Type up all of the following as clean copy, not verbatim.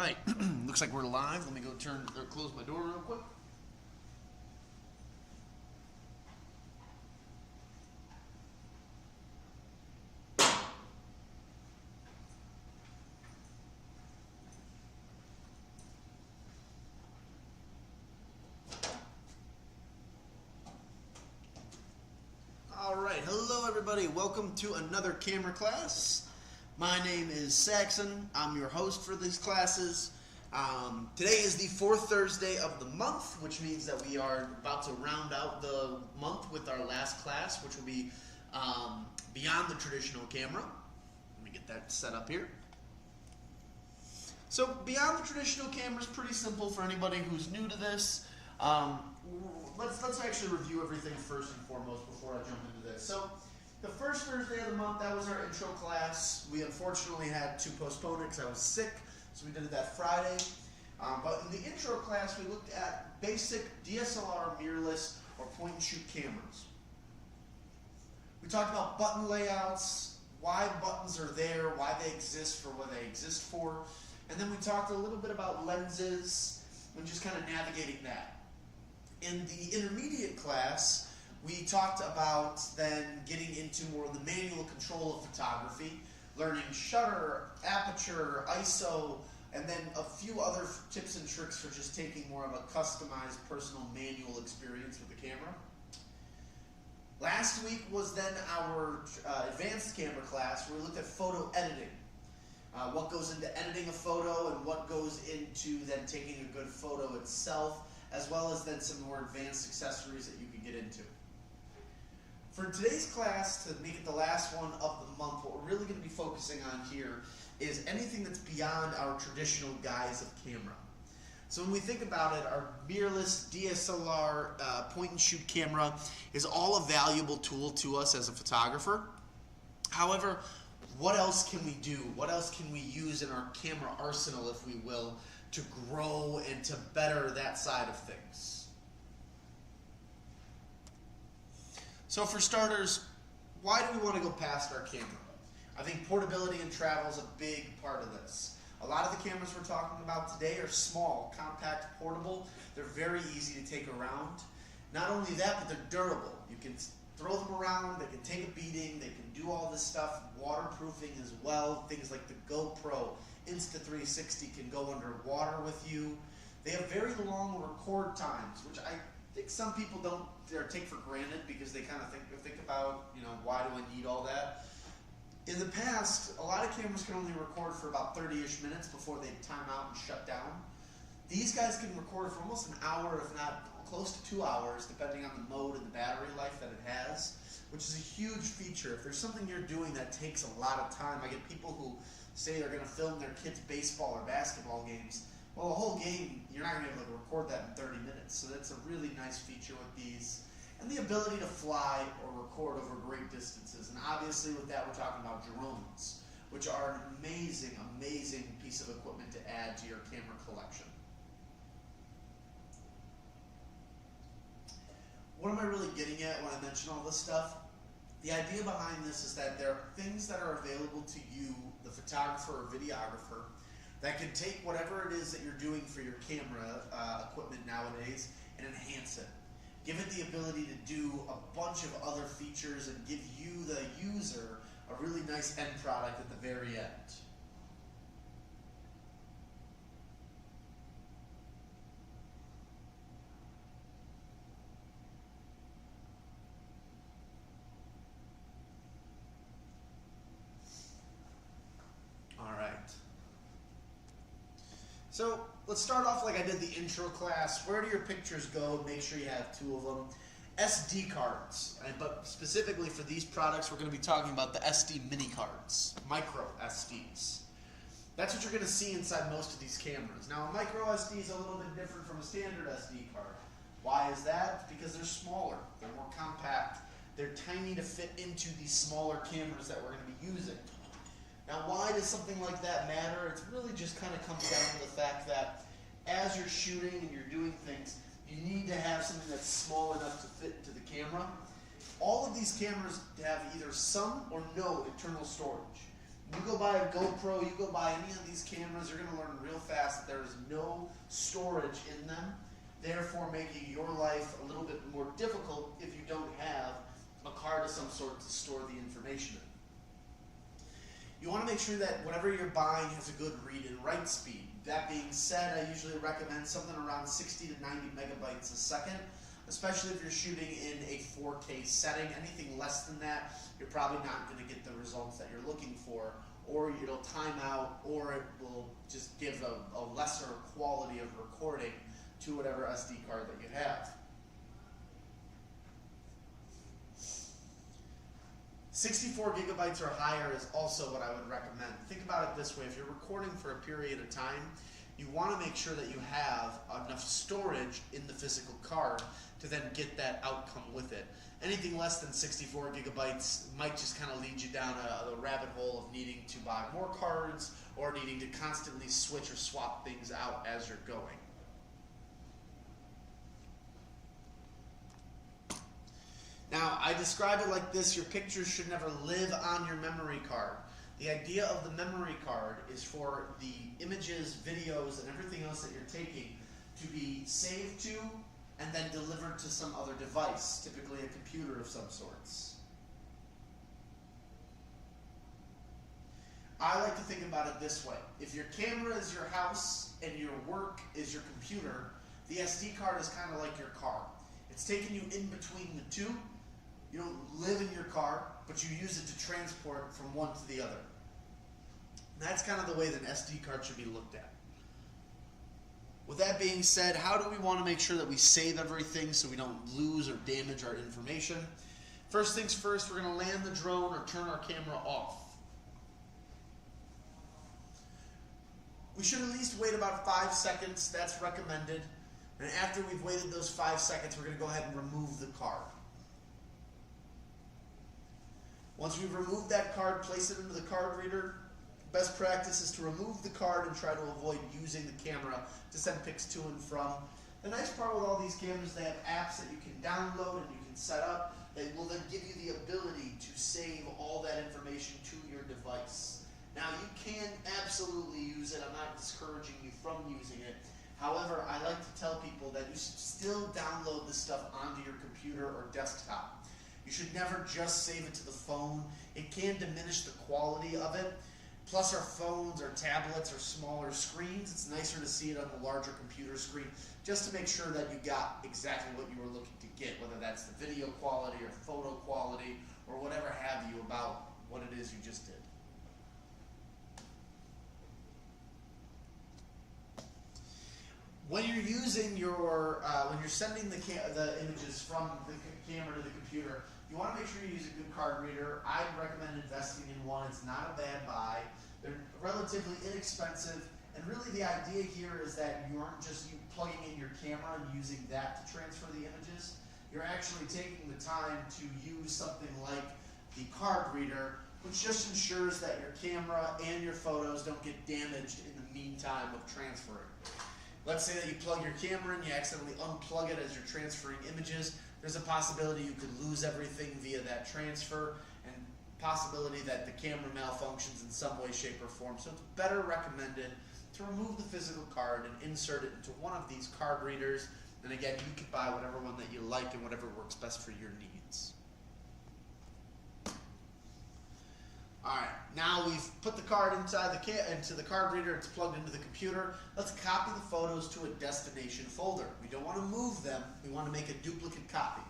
right, looks like we're live. Let me go close my door real quick. All right, hello everybody. Welcome to another camera class. My name is Saxon. I'm your host for these classes. Today is the fourth Thursday of the month, which means that we are about to round out the month with our last class, which will be beyond the traditional camera. Let me get that set up here. So beyond the traditional camera is pretty simple for anybody who's new to this. Let's actually review everything first and foremost before I jump into this. So the first Thursday of the month, that was our intro class. We unfortunately had to postpone it because I was sick, so we did it that Friday. But in the intro class, we looked at basic DSLR mirrorless or point-and-shoot cameras. We talked about button layouts, why buttons are there, why they exist for what they exist for, and then we talked a little bit about lenses and just kind of navigating that. In the intermediate class, we talked about then getting into more of the manual control of photography, learning shutter, aperture, ISO, and then a few other tips and tricks for just taking more of a customized personal manual experience with the camera. Last week was then our advanced camera class where we looked at photo editing. What goes into editing a photo and what goes into then taking a good photo itself, as well as then some more advanced accessories that you can get into. For today's class, to make it the last one of the month, what we're really going to be focusing on here is anything that's beyond our traditional guise of camera. So when we think about it, our mirrorless DSLR point-and-shoot camera is all a valuable tool to us as a photographer. However, what else can we do? What else can we use in our camera arsenal, if we will, to grow and to better that side of things? So for starters, why do we want to go past our camera? I think portability and travel is a big part of this. A lot of the cameras we're talking about today are small, compact, portable. They're very easy to take around. Not only that, but they're durable. You can throw them around, they can take a beating, they can do all this stuff, waterproofing as well. Things like the GoPro Insta360 can go underwater with you. They have very long record times, which I think some people don't take for granted because they kind of think about, why do I need all that? In the past, a lot of cameras can only record for about 30-ish minutes before they time out and shut down. These guys can record for almost an hour, if not close to 2 hours, depending on the mode and the battery life that it has, which is a huge feature. If there's something you're doing that takes a lot of time, I get people who say they're going to film their kids' baseball or basketball games. Well, the whole game, you're not going to be able to record that in 30 minutes, so that's a really nice feature with these. And the ability to fly or record over great distances. And obviously with that, we're talking about drones, which are an amazing, amazing piece of equipment to add to your camera collection. What am I really getting at when I mention all this stuff? The idea behind this is that there are things that are available to you, the photographer or videographer, that can take whatever it is that you're doing for your camera equipment nowadays and enhance it. Give it the ability to do a bunch of other features and give you, the user, a really nice end product at the very end. So let's start off like I did the intro class. Where do your pictures go? Make sure you have 2 of them. SD cards, but specifically for these products, we're going to be talking about the SD mini cards, micro SDs. That's what you're going to see inside most of these cameras. Now, a micro SD is a little bit different from a standard SD card. Why is that? Because they're smaller, they're more compact, they're tiny to fit into these smaller cameras that we're going to be using. Now, why does something like that matter? It really just kind of comes down to the fact that as you're shooting and you're doing things, you need to have something that's small enough to fit into the camera. All of these cameras have either some or no internal storage. You go buy a GoPro, you go buy any of these cameras, you're going to learn real fast that there is no storage in them, therefore making your life a little bit more difficult if you don't have a card of some sort to store the information in. You want to make sure that whatever you're buying has a good read and write speed. That being said, I usually recommend something around 60 to 90 megabytes a second, especially if you're shooting in a 4K setting. Anything less than that, you're probably not going to get the results that you're looking for, or it'll time out, or it will just give a lesser quality of recording to whatever SD card that you have. 64 gigabytes or higher is also what I would recommend. Think about it this way: if you're recording for a period of time, you want to make sure that you have enough storage in the physical card to then get that outcome with it. Anything less than 64 gigabytes might just kind of lead you down a rabbit hole of needing to buy more cards or needing to constantly switch or swap things out as you're going. Now, I describe it like this: your pictures should never live on your memory card. The idea of the memory card is for the images, videos, and everything else that you're taking to be saved to and then delivered to some other device, typically a computer of some sorts. I like to think about it this way: if your camera is your house and your work is your computer, the SD card is kind of like your car. It's taking you in between the two. You don't live in your car, but you use it to transport from one to the other. And that's kind of the way that an SD card should be looked at. With that being said, how do we want to make sure that we save everything so we don't lose or damage our information? First things first, we're going to land the drone or turn our camera off. We should at least wait about 5 seconds. That's recommended. And after we've waited those 5 seconds, we're going to go ahead and remove the card. Once we've removed that card, place it into the card reader. Best practice is to remove the card and try to avoid using the camera to send pics to and from. The nice part with all these cameras, they have apps that you can download and you can set up that will then give you the ability to save all that information to your device. Now, you can absolutely use it. I'm not discouraging you from using it. However, I like to tell people that you should still download this stuff onto your computer or desktop. You should never just save it to the phone. It can diminish the quality of it. Plus, our phones or tablets are smaller screens. It's nicer to see it on the larger computer screen, just to make sure that you got exactly what you were looking to get, whether that's the video quality or photo quality or whatever have you about what it is you just did. When you're using your, when you're sending the images from the camera to the computer, you want to make sure you use a good card reader. I'd recommend investing in one. It's not a bad buy. They're relatively inexpensive, and really the idea here is that you aren't just plugging in your camera and using that to transfer the images. You're actually taking the time to use something like the card reader, which just ensures that your camera and your photos don't get damaged in the meantime of transferring. Let's say that you plug your camera in, you accidentally unplug it as you're transferring images. There's a possibility you could lose everything via that transfer, and possibility that the camera malfunctions in some way, shape, or form. So it's better recommended to remove the physical card and insert it into one of these card readers. And again, you can buy whatever one that you like and whatever works best for your needs. Alright, now we've put the card inside into the card reader, it's plugged into the computer. Let's copy the photos to a destination folder. We don't want to move them, we want to make a duplicate copy.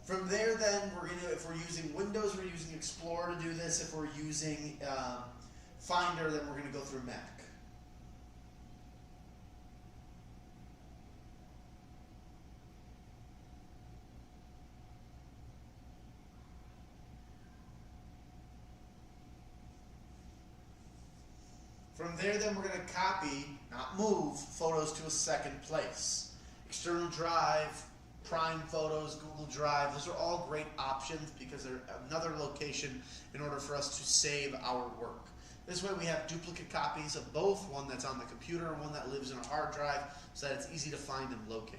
From there then, if we're using Windows, we're using Explorer to do this. If we're using Finder, then we're going to go through Mac. From there, then, we're going to copy, not move, photos to a second place. External Drive, Prime Photos, Google Drive, those are all great options because they're another location in order for us to save our work. This way we have duplicate copies of both, one that's on the computer and one that lives in a hard drive, so that it's easy to find and locate.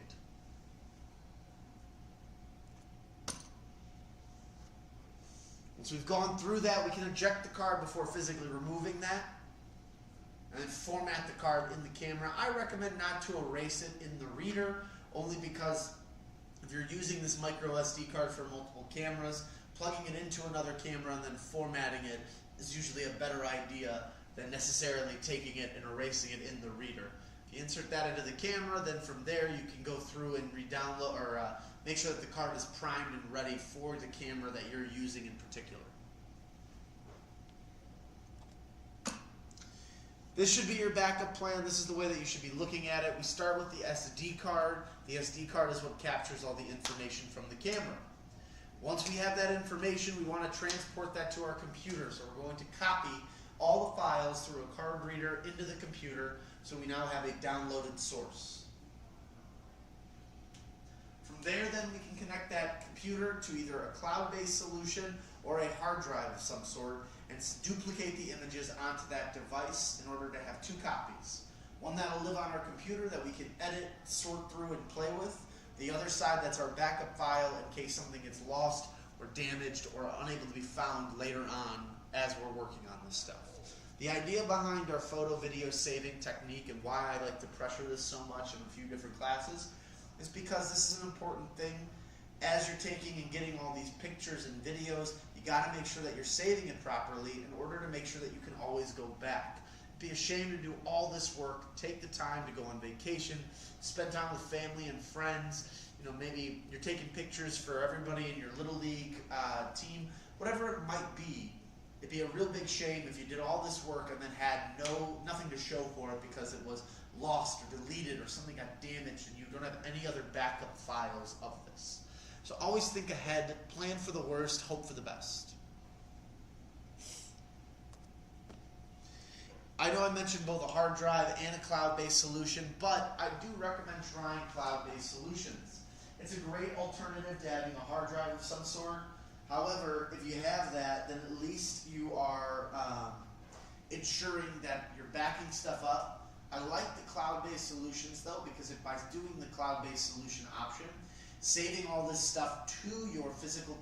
So we've gone through that. We can eject the card before physically removing that, and then format the card in the camera. I recommend not to erase it in the reader, only because if you're using this micro SD card for multiple cameras, plugging it into another camera and then formatting it is usually a better idea than necessarily taking it and erasing it in the reader. If you insert that into the camera, then from there you can go through and re-download or make sure that the card is primed and ready for the camera that you're using in particular. This should be your backup plan. This is the way that you should be looking at it. We start with the SD card. The SD card is what captures all the information from the camera. Once we have that information, we want to transport that to our computer. So we're going to copy all the files through a card reader into the computer, so we now have a downloaded source. From there, then, we can connect that computer to either a cloud-based solution or a hard drive of some sort and duplicate the images onto that device in order to have two copies. One that will live on our computer that we can edit, sort through, and play with. The other side, that's our backup file in case something gets lost or damaged or unable to be found later on as we're working on this stuff. The idea behind our photo video saving technique and why I like to pressure this so much in a few different classes is because this is an important thing. As you're taking and getting all these pictures and videos, you got to make sure that you're saving it properly in order to make sure that you can always go back. It'd be a shame to do all this work, take the time to go on vacation, spend time with family and friends. You know, maybe you're taking pictures for everybody in your Little League team, whatever it might be. It'd be a real big shame if you did all this work and then had nothing to show for it because it was lost or deleted or something got damaged and you don't have any other backup files of this. So always think ahead, plan for the worst, hope for the best. I know I mentioned both a hard drive and a cloud-based solution, but I do recommend trying cloud-based solutions. It's a great alternative to having a hard drive of some sort. However, if you have that, then at least you are ensuring that you're backing stuff up. I like the cloud-based solutions though, because by doing the cloud-based solution option, saving all this stuff to your physical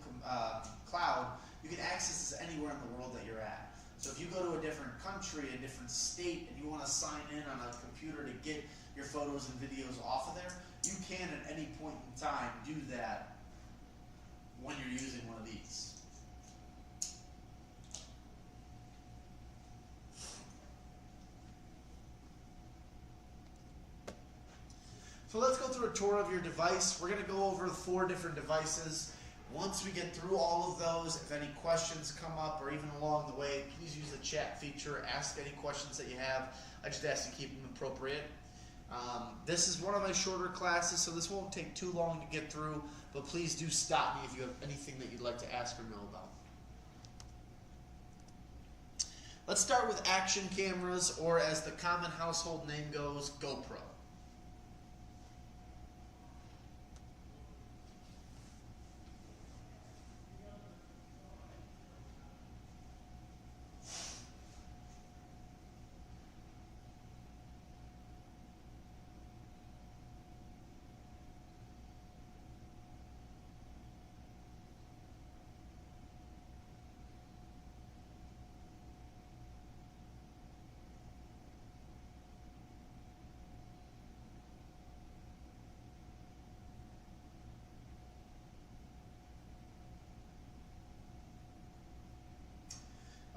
cloud, you can access this anywhere in the world that you're at. So if you go to a different country, a different state, and you want to sign in on a computer to get your photos and videos off of there, you can at any point in time do that when you're using one of these. So let's go through a tour of your device. We're going to go over 4 different devices. Once we get through all of those, if any questions come up or even along the way, please use the chat feature. Ask any questions that you have. I just ask to keep them appropriate. This is one of my shorter classes, so this won't take too long to get through, but please do stop me if you have anything that you'd like to ask or know about. Let's start with action cameras, or as the common household name goes, GoPro.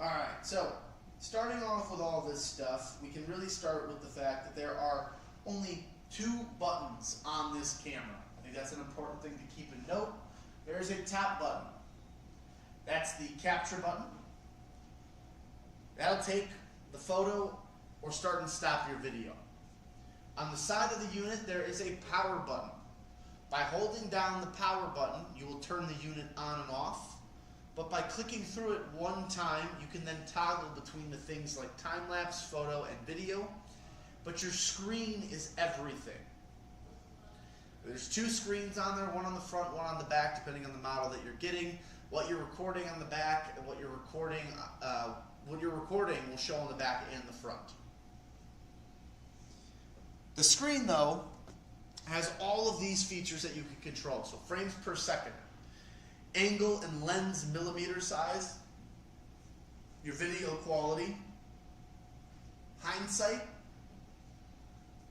Alright, so starting off with all this stuff, we can really start with the fact that there are only 2 buttons on this camera. I think that's an important thing to keep in note. There's a top button. That's the capture button. That'll take the photo or start and stop your video. On the side of the unit, there is a power button. By holding down the power button, you will turn the unit on and off. But by clicking through it one time, you can then toggle between the things like time-lapse, photo, and video. But your screen is everything. There's 2 screens on there, one on the front, one on the back, depending on the model that you're getting. What you're recording on the back and what you're recording will show on the back and the front. The screen, though, has all of these features that you can control. So frames per second, angle and lens millimeter size, your video quality, hindsight,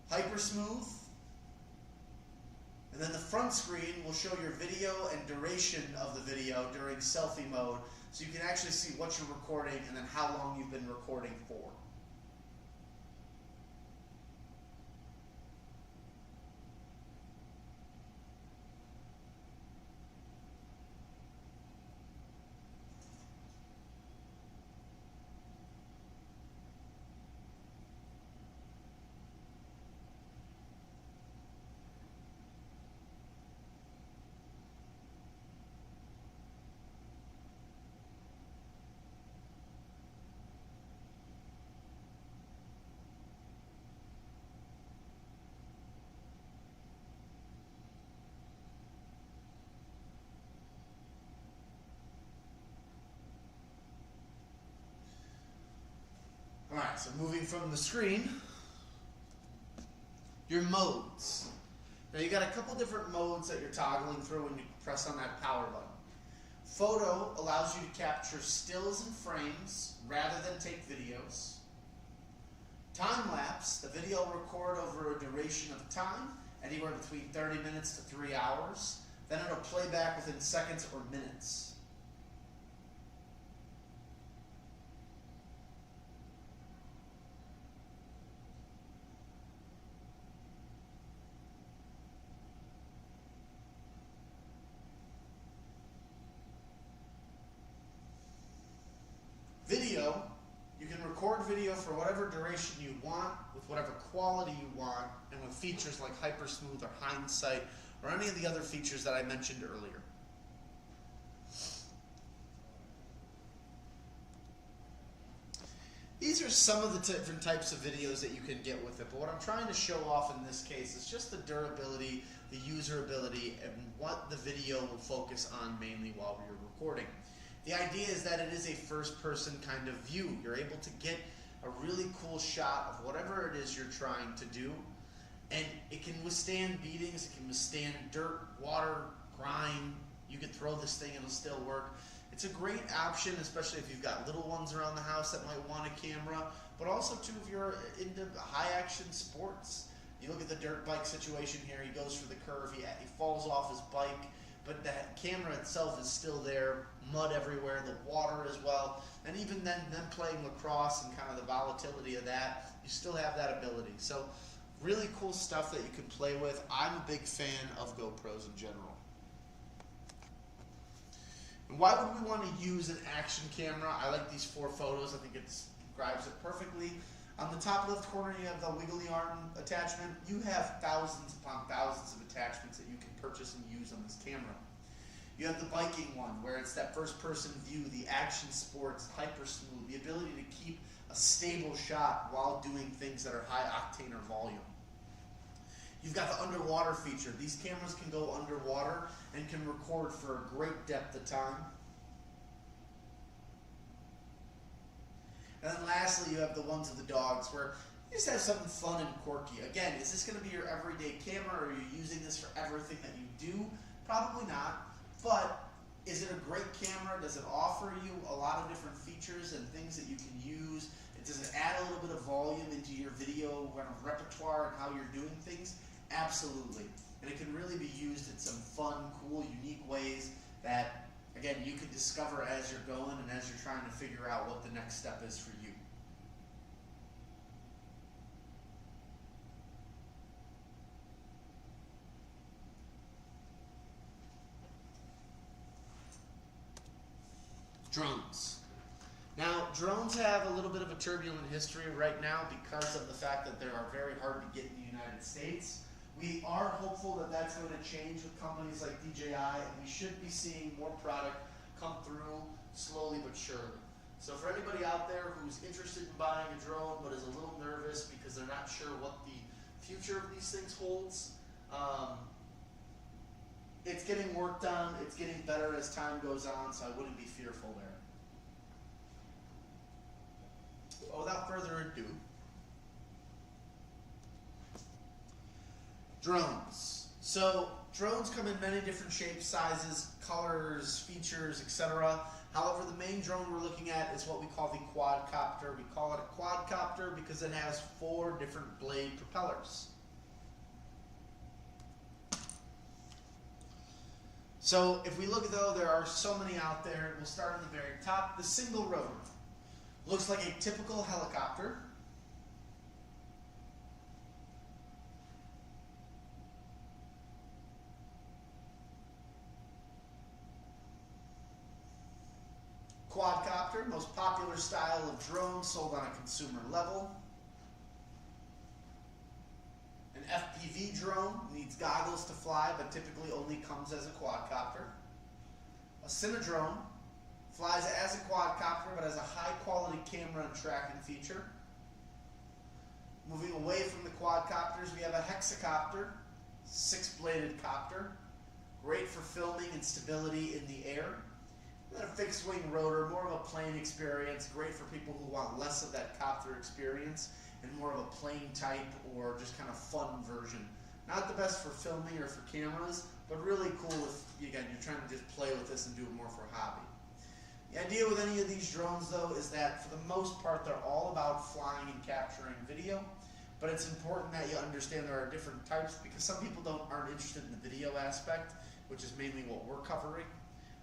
hyper smooth, and then the front screen will show your video and duration of the video during selfie mode, so you can actually see what you're recording and then how long you've been recording for. Alright, so moving from the screen, your modes. Now you got a couple different modes that you're toggling through when you press on that power button. Photo allows you to capture stills and frames rather than take videos. Time lapse, the video will record over a duration of time, anywhere between 30 minutes to 3 hours. Then it'll play back within seconds or minutes. Video, you can record video for whatever duration you want, with whatever quality you want, and with features like hyper smooth or hindsight, or any of the other features that I mentioned earlier. These are some of the different types of videos that you can get with it, but what I'm trying to show off in this case is just the durability, the usability, and what the video will focus on mainly while you're recording. The idea is that it is a first-person kind of view. You're able to get a really cool shot of whatever it is you're trying to do, and it can withstand beatings, it can withstand dirt, water, grime. You can throw this thing, it'll still work. It's a great option, especially if you've got little ones around the house that might want a camera, but also too if you're into high-action sports. You look at the dirt bike situation here, he goes for the curve, he falls off his bike, but the camera itself is still there, mud everywhere, the water as well, and even then them playing lacrosse and kind of the volatility of that, you still have that ability. So really cool stuff that you can play with. I'm a big fan of GoPros in general. And why would we want to use an action camera? I like these 4 photos. I think it describes it perfectly. On the top left corner, you have the wiggly arm attachment. You have thousands upon thousands of attachments that you can purchase and use on this camera. You have the biking one, where it's that first-person view, the action sports, hyper smooth, the ability to keep a stable shot while doing things that are high octane or volume. You've got the underwater feature. These cameras can go underwater and can record for a great depth of time. And then lastly, you have the ones with the dogs, where you just have something fun and quirky. Again, is this going to be your everyday camera, or are you using this for everything that you do? Probably not. But is it a great camera? Does it offer you a lot of different features and things that you can use? Does it add a little bit of volume into your video kind of repertoire and how you're doing things? Absolutely. And it can really be used in some fun, cool, unique ways that, again, you can discover as you're going and as you're trying to figure out what the next step is for you. Drones. Now, drones have a little bit of a turbulent history right now because of the fact that they are very hard to get in the United States. We are hopeful that that's going to change with companies like DJI, and we should be seeing more product come through slowly but surely. So for anybody out there who's interested in buying a drone but is a little nervous because they're not sure what the future of these things holds, it's getting worked on, it's getting better as time goes on, so I wouldn't be fearful there. But without further ado, drones. So drones come in many different shapes, sizes, colors, features. features, etc. However, the main drone we're looking at is what we call the quadcopter. We call it a quadcopter because it has 4 different blade propellers. So if we look, though, there are so many out there. We'll start on the very top. The single rotor looks like a typical helicopter. Quadcopter, most popular style of drone sold on a consumer level. An FPV drone needs goggles to fly, but typically only comes as a quadcopter. A Cinedrone flies as a quadcopter, but has a high-quality camera and tracking feature. Moving away from the quadcopters, we have a hexacopter, 6-bladed copter, great for filming and stability in the air. Then a fixed-wing rotor, more of a plane experience, great for people who want less of that copter experience and more of a plane type or just kind of fun version. Not the best for filming or for cameras, but really cool if, again, you're trying to just play with this and do it more for a hobby. The idea with any of these drones, though, is that for the most part, they're all about flying and capturing video. But it's important that you understand there are different types because some people aren't interested in the video aspect, which is mainly what we're covering.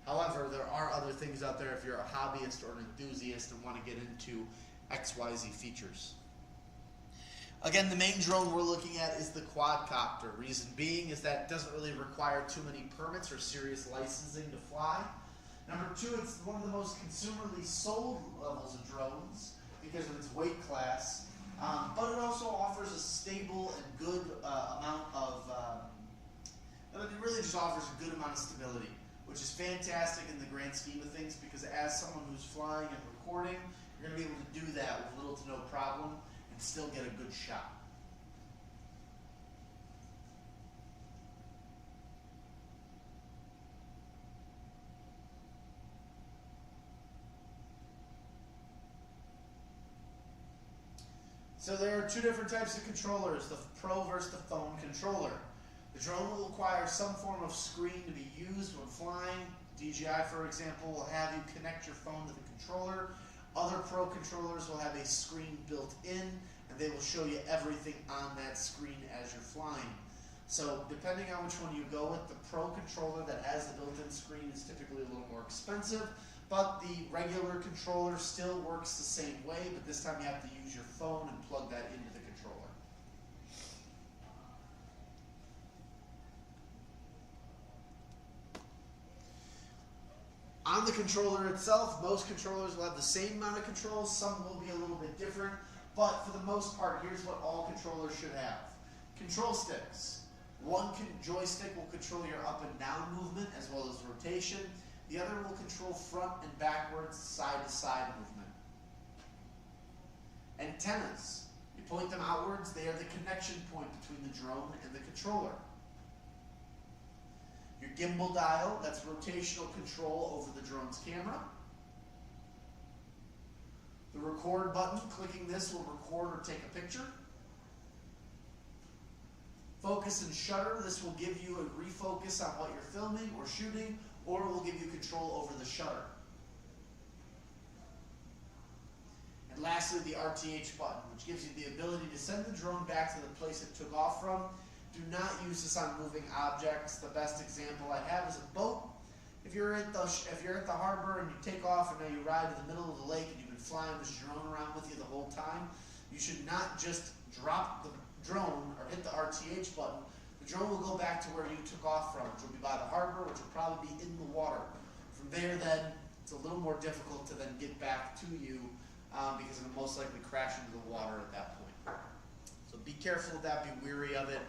However, there are other things out there if you're a hobbyist or an enthusiast and want to get into XYZ features. Again, the main drone we're looking at is the quadcopter. Reason being is that it doesn't really require too many permits or serious licensing to fly. Number 2, it's one of the most consumerly sold levels of drones because of its weight class, but it also offers a stable and good amount of, it really just offers a good amount of stability, which is fantastic in the grand scheme of things because as someone who's flying and recording, you're going to be able to do that with little to no problem and still get a good shot. So there are 2 different types of controllers, the Pro versus the phone controller. The drone will require some form of screen to be used when flying. DJI, for example, will have you connect your phone to the controller. Other Pro controllers will have a screen built in, and they will show you everything on that screen as you're flying. So depending on which one you go with, the Pro controller that has the built-in screen is typically a little more expensive, but the regular controller still works the same way, but this time you have to use your phone and plug that into the controller. On the controller itself, most controllers will have the same amount of controls. Some will be a little bit different, but for the most part, here's what all controllers should have. Control sticks. One joystick will control your up and down movement as well as rotation. The other will control front and backwards, side-to-side movement. Antennas. You point them outwards. They are the connection point between the drone and the controller. Your gimbal dial, that's rotational control over the drone's camera. The record button, clicking this will record or take a picture. Focus and shutter, this will give you a refocus on what you're filming or shooting, or it will give you control over the shutter. And lastly, the RTH button, which gives you the ability to send the drone back to the place it took off from. Do not use this on moving objects. The best example I have is a boat. If you're at the harbor and you take off and now you ride to the middle of the lake and you've been flying this drone around with you the whole time, you should not just drop the drone or hit the RTH button. The drone will go back to where you took off from, which will be by the harbor, which will probably be in the water. From there, then, it's a little more difficult to then get back to you because it will most likely crash into the water at that point. So be careful of that, be wary of it.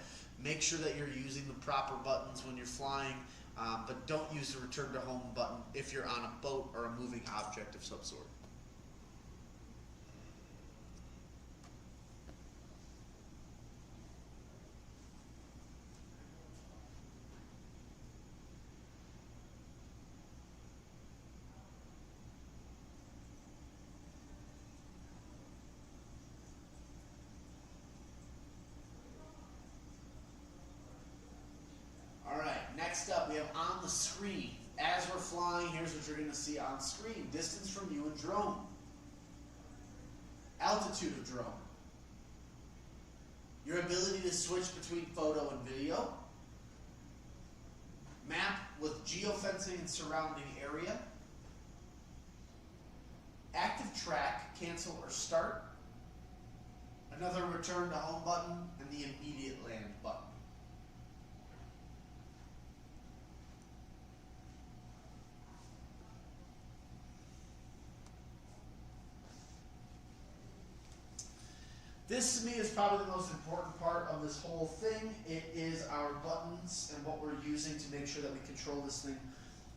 Make sure that you're using the proper buttons when you're flying, but don't use the return to home button if you're on a boat or a moving object of some sort. Next up, we have on the screen, as we're flying, flying, here's what you're going to see on screen. Distance from you and drone. Altitude of drone. Your ability to switch between photo and video. Map with geofencing and surrounding area. Active track, cancel or start. Another return to home button, and the immediate land button. This to me is probably the most important part of this whole thing. It is our buttons and what we're using to make sure that we control this thing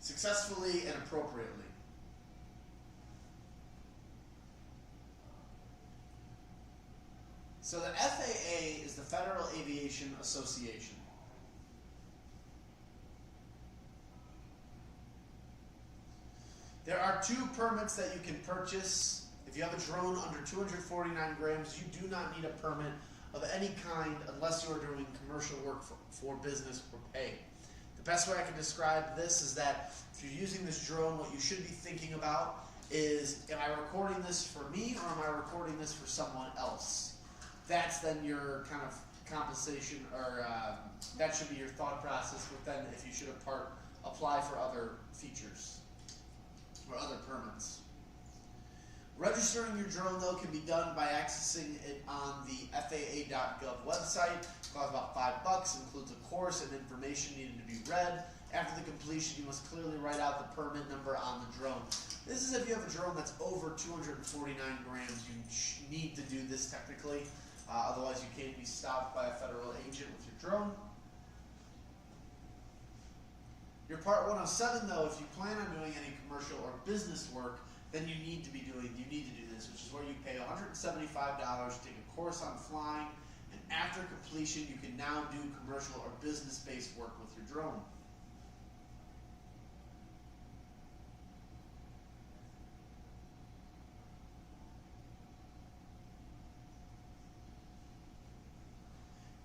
successfully and appropriately. So the FAA is the Federal Aviation Association. There are 2 permits that you can purchase. If you have a drone under 249 grams, you do not need a permit of any kind unless you are doing commercial work for business or pay. The best way I can describe this is that if you're using this drone, what you should be thinking about is, am I recording this for me or am I recording this for someone else? That's then your kind of compensation, or that should be your thought process with then if you should apply for other features or other permits. Registering your drone, though, can be done by accessing it on the FAA.gov website. It costs about $5, includes a course and information needed to be read. After the completion, you must clearly write out the permit number on the drone. This is if you have a drone that's over 249 grams. You need to do this technically. Otherwise, you can't be stopped by a federal agent with your drone. Your Part 107, though, if you plan on doing any commercial or business work, then you need to do this, which is where you pay $175 to take a course on flying, and after completion, you can now do commercial or business-based work with your drone.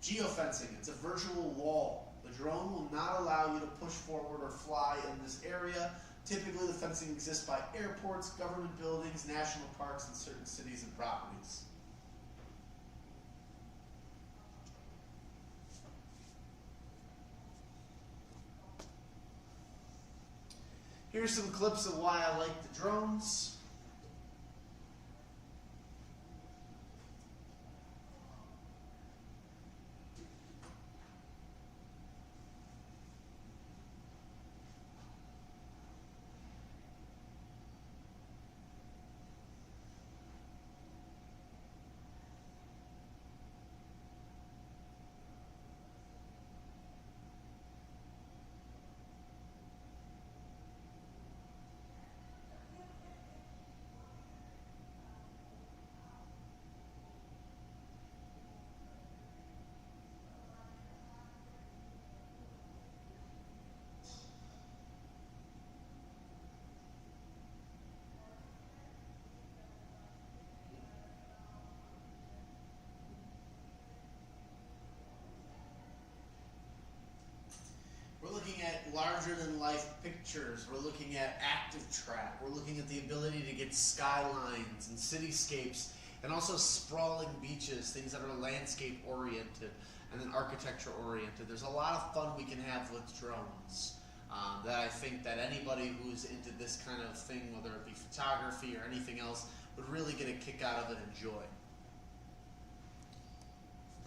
Geofencing, it's a virtual wall. The drone will not allow you to push forward or fly in this area. Typically, the fencing exists by airports, government buildings, national parks, and certain cities and properties. Here's some clips of why I like the drones. We're looking at larger than life pictures. We're looking at active track. We're looking at the ability to get skylines and cityscapes, and also sprawling beaches, things that are landscape oriented and then architecture oriented. There's a lot of fun we can have with drones that I think that anybody who's into this kind of thing, whether it be photography or anything else, would really get a kick out of it and enjoy.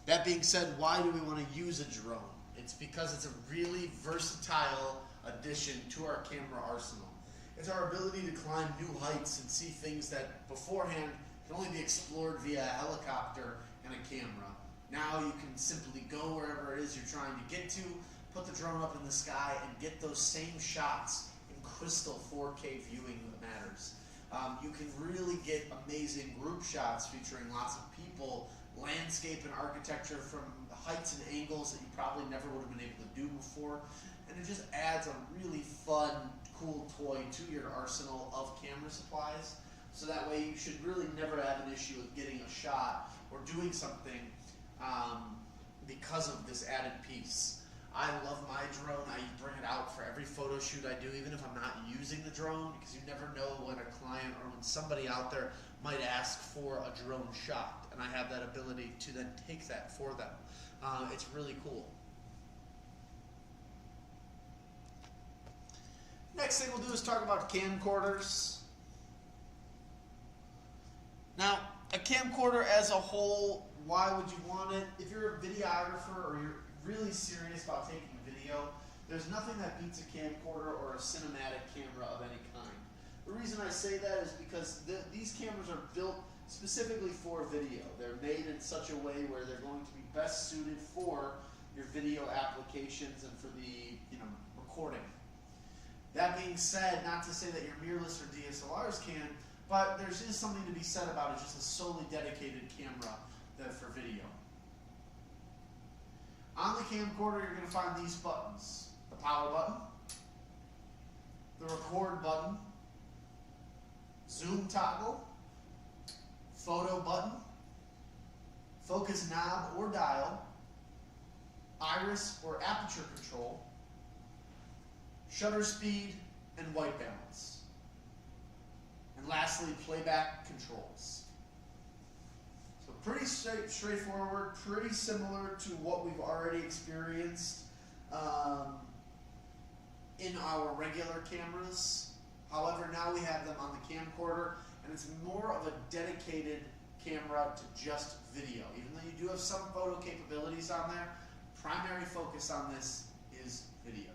That being said, why do we want to use a drone? It's because it's a really versatile addition to our camera arsenal. It's our ability to climb new heights and see things that beforehand can only be explored via a helicopter and a camera. Now you can simply go wherever it is you're trying to get to, put the drone up in the sky, and get those same shots in crystal 4K viewing that matters. You can really get amazing group shots featuring lots of people, landscape and architecture from heights and angles that you probably never would have been able to do before, and it just adds a really fun, cool toy to your arsenal of camera supplies, so that way you should really never have an issue with getting a shot or doing something because of this added piece. I love my drone. I bring it out for every photo shoot I do, even if I'm not using the drone, because you never know when a client or when somebody out there might ask for a drone shot, and I have that ability to then take that for them. It's really cool. Next thing we'll do is talk about camcorders. Now, a camcorder as a whole, why would you want it? If you're a videographer or you're really serious about taking video, there's nothing that beats a camcorder or a cinematic camera of any kind. The reason I say that is because these cameras are built specifically for video. They're made in such a way where they're going to be best suited for your video applications and for the recording. That being said, not to say that your mirrorless or DSLRs can, but there is something to be said about it, just a solely dedicated camera for video. On the camcorder, you're going to find these buttons. The power button, the record button, zoom toggle, photo button, focus knob or dial, iris or aperture control, shutter speed, and white balance. And lastly, playback controls. So pretty straightforward, pretty similar to what we've already experienced in our regular cameras. However, now we have them on the camcorder, and it's more of a dedicated camera to just video. Even though you do have some photo capabilities on there, primary focus on this is video.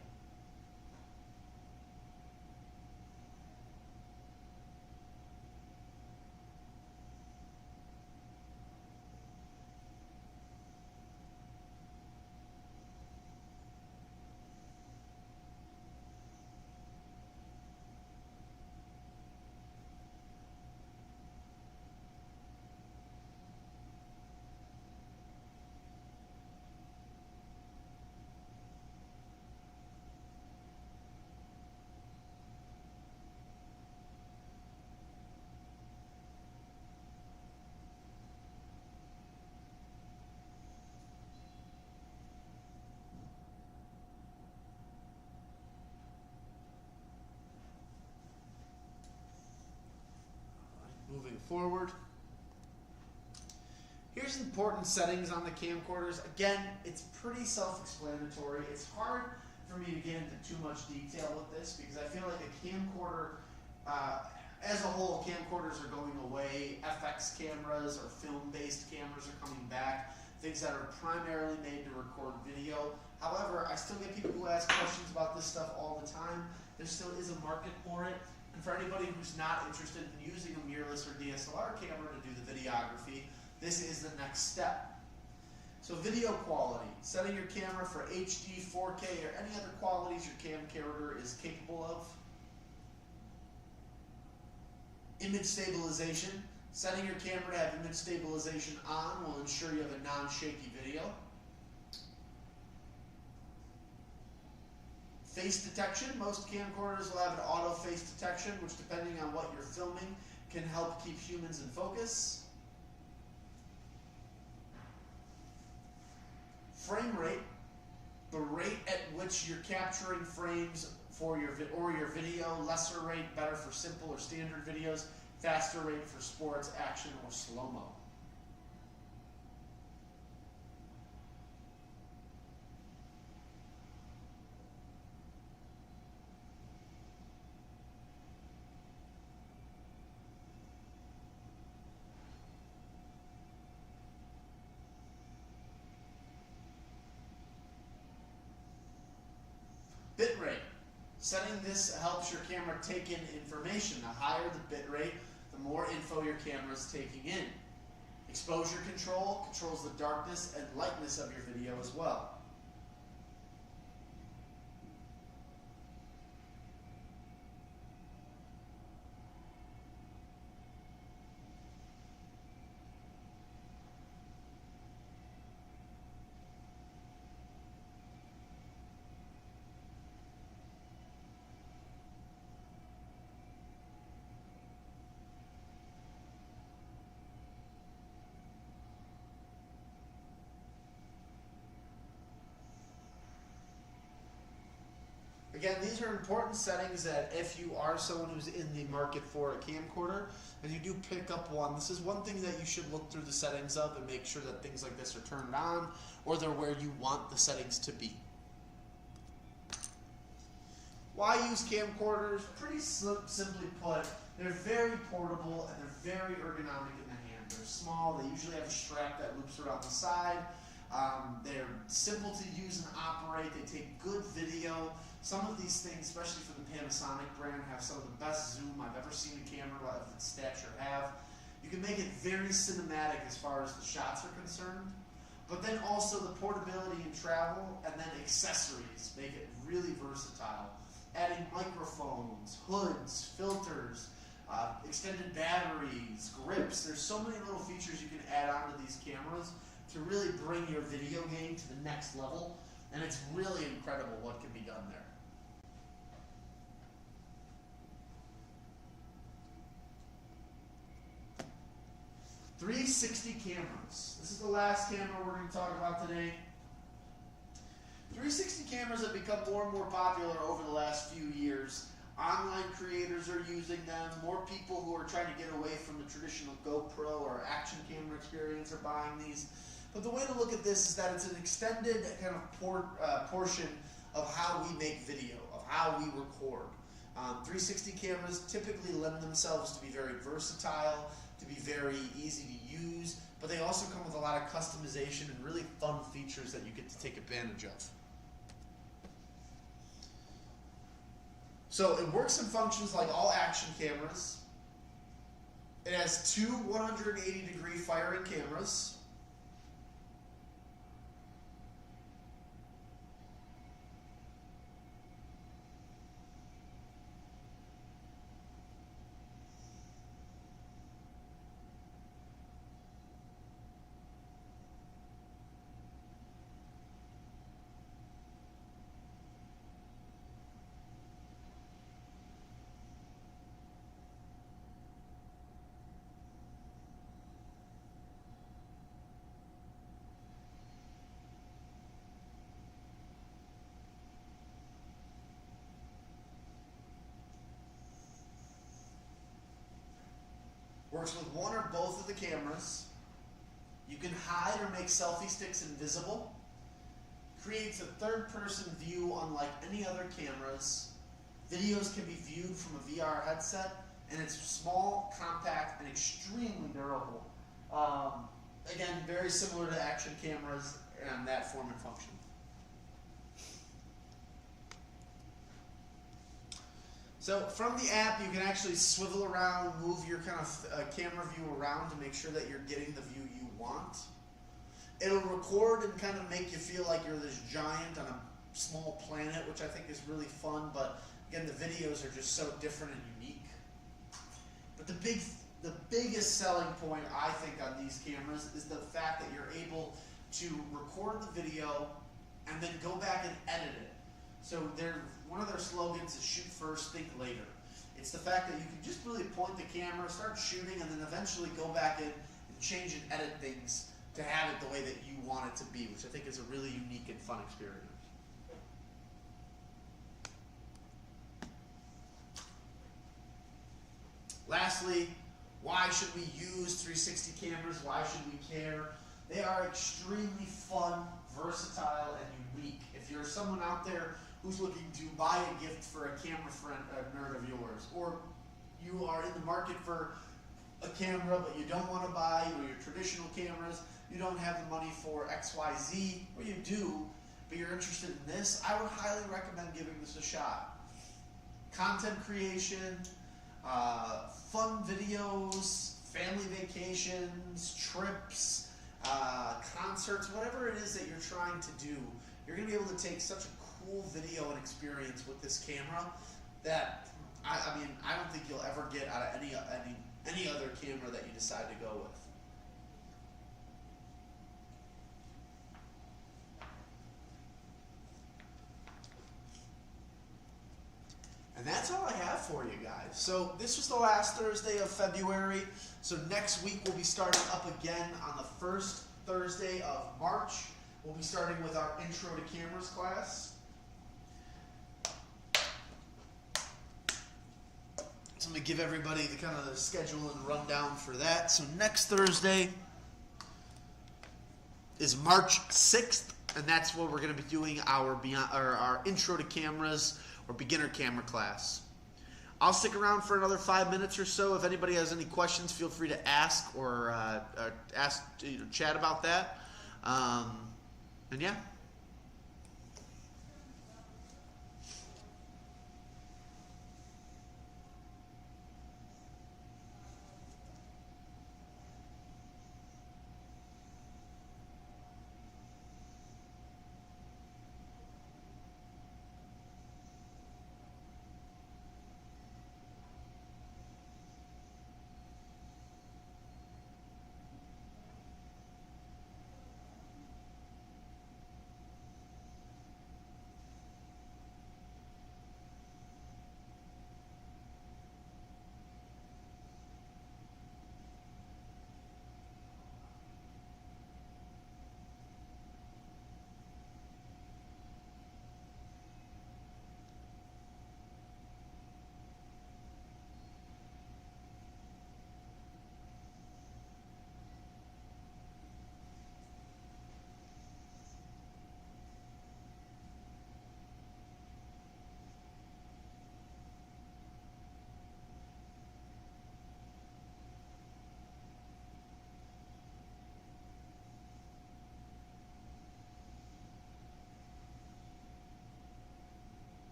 Moving forward. Here's important settings on the camcorders. Again, it's pretty self-explanatory. It's hard for me to get into too much detail with this because I feel like a camcorder, as a whole, camcorders are going away. FX cameras or film-based cameras are coming back. Things that are primarily made to record video. However, I still get people who ask questions about this stuff all the time. There still is a market for it. And for anybody who's not interested in using a mirrorless or DSLR camera to do the videography, this is the next step. So video quality, setting your camera for HD, 4K, or any other qualities your camcorder is capable of. Image stabilization, setting your camera to have image stabilization on will ensure you have a non-shaky video. Face detection, most camcorders will have an auto face detection, which depending on what you're filming can help keep humans in focus. Frame rate, the rate at which you're capturing frames for your video. Lesser rate, better for simple or standard videos. Faster rate for sports, action, or slow-mo. Bit rate. Setting this helps your camera take in information. The higher the bit rate, the more info your camera is taking in. Exposure control controls the darkness and lightness of your video as well. Again, these are important settings that if you are someone who's in the market for a camcorder and you do pick up one, this is one thing that you should look through the settings of and make sure that things like this are turned on or they're where you want the settings to be. Why use camcorders? Pretty simply put, they're very portable and they're very ergonomic in the hand. They're small, they usually have a strap that loops around the side. They're simple to use and operate, they take good video. Some of these things, especially for the Panasonic brand, have some of the best zoom I've ever seen a camera of its stature have. You can make it very cinematic as far as the shots are concerned, but then also the portability in travel and then accessories make it really versatile. Adding microphones, hoods, filters, extended batteries, grips. There's so many little features you can add onto these cameras to really bring your video game to the next level, and it's really incredible what can be done there. .360 cameras. This is the last camera we're going to talk about today. 360 cameras have become more and more popular over the last few years. Online creators are using them. More people who are trying to get away from the traditional GoPro or action camera experience are buying these. But the way to look at this is that it's an extended kind of portion of how we make video, of how we record. 360 cameras typically lend themselves to be very versatile, to be very easy to use, but they also come with a lot of customization and really fun features that you get to take advantage of. So it works and functions like all action cameras. It has two 180-degree firing cameras. Works with one or both of the cameras. You can hide or make selfie sticks invisible. Creates a third-person view unlike any other cameras. Videos can be viewed from a VR headset, and it's small, compact, and extremely durable. Again, very similar to action cameras and that form and function. So from the app, you can actually swivel around, move your kind of camera view around to make sure that you're getting the view you want. It'll record and kind of make you feel like you're this giant on a small planet, which I think is really fun, but again, the videos are just so different and unique. But the biggest selling point, I think, on these cameras is the fact that you're able to record the video and then go back and edit it. So one of their slogans is shoot first, think later. It's the fact that you can just really point the camera, start shooting, and then eventually go back in and change and edit things to have it the way that you want it to be, which I think is a really unique and fun experience. Lastly, why should we use 360 cameras? Why should we care? They are extremely fun, versatile, and unique. If you're someone out there who's looking to buy a gift for a camera friend, a nerd of yours, or you are in the market for a camera but you don't want to buy your traditional cameras, you don't have the money for XYZ, or you do, but you're interested in this, I would highly recommend giving this a shot. Content creation, fun videos, family vacations, trips, concerts, whatever it is that you're trying to do, you're going to be able to take such a cool video and experience with this camera that I mean, I don't think you'll ever get out of any other camera that you decide to go with. And that's all I have for you guys. So this was the last Thursday of February. So next week we'll be starting up again on the first Thursday of March. We'll be starting with our Intro to Cameras class. let me give everybody the kind of the schedule and rundown for that. So next Thursday is March 6th, and that's where we're going to be doing our intro to cameras or beginner camera class. I'll stick around for another 5 minutes or so. If anybody has any questions, feel free to ask or chat about that. And yeah.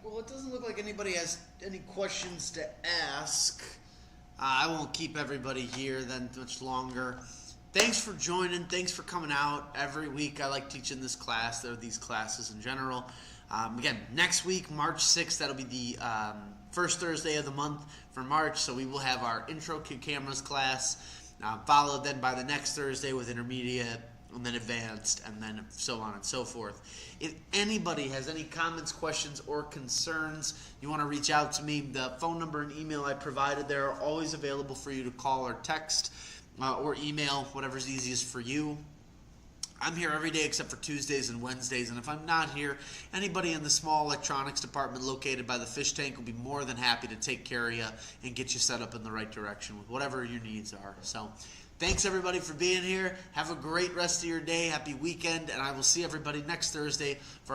Well, it doesn't look like anybody has any questions to ask. I won't keep everybody here then much longer. Thanks for joining. Thanks for coming out. Every week I like teaching this class, or these classes in general. Again, next week, March 6th, that'll be the first Thursday of the month for March. So we will have our Intro to Cameras class, followed then by the next Thursday with Intermediate, and then Advanced, and then so on and so forth. If anybody has any comments, questions, or concerns, you want to reach out to me, the phone number and email I provided there are always available for you to call or text or email, whatever's easiest for you. I'm here every day except for Tuesdays and Wednesdays, and if I'm not here, anybody in the small electronics department located by the fish tank will be more than happy to take care of you and get you set up in the right direction with whatever your needs are. So thanks everybody for being here. Have a great rest of your day. Happy weekend, and I will see everybody next Thursday for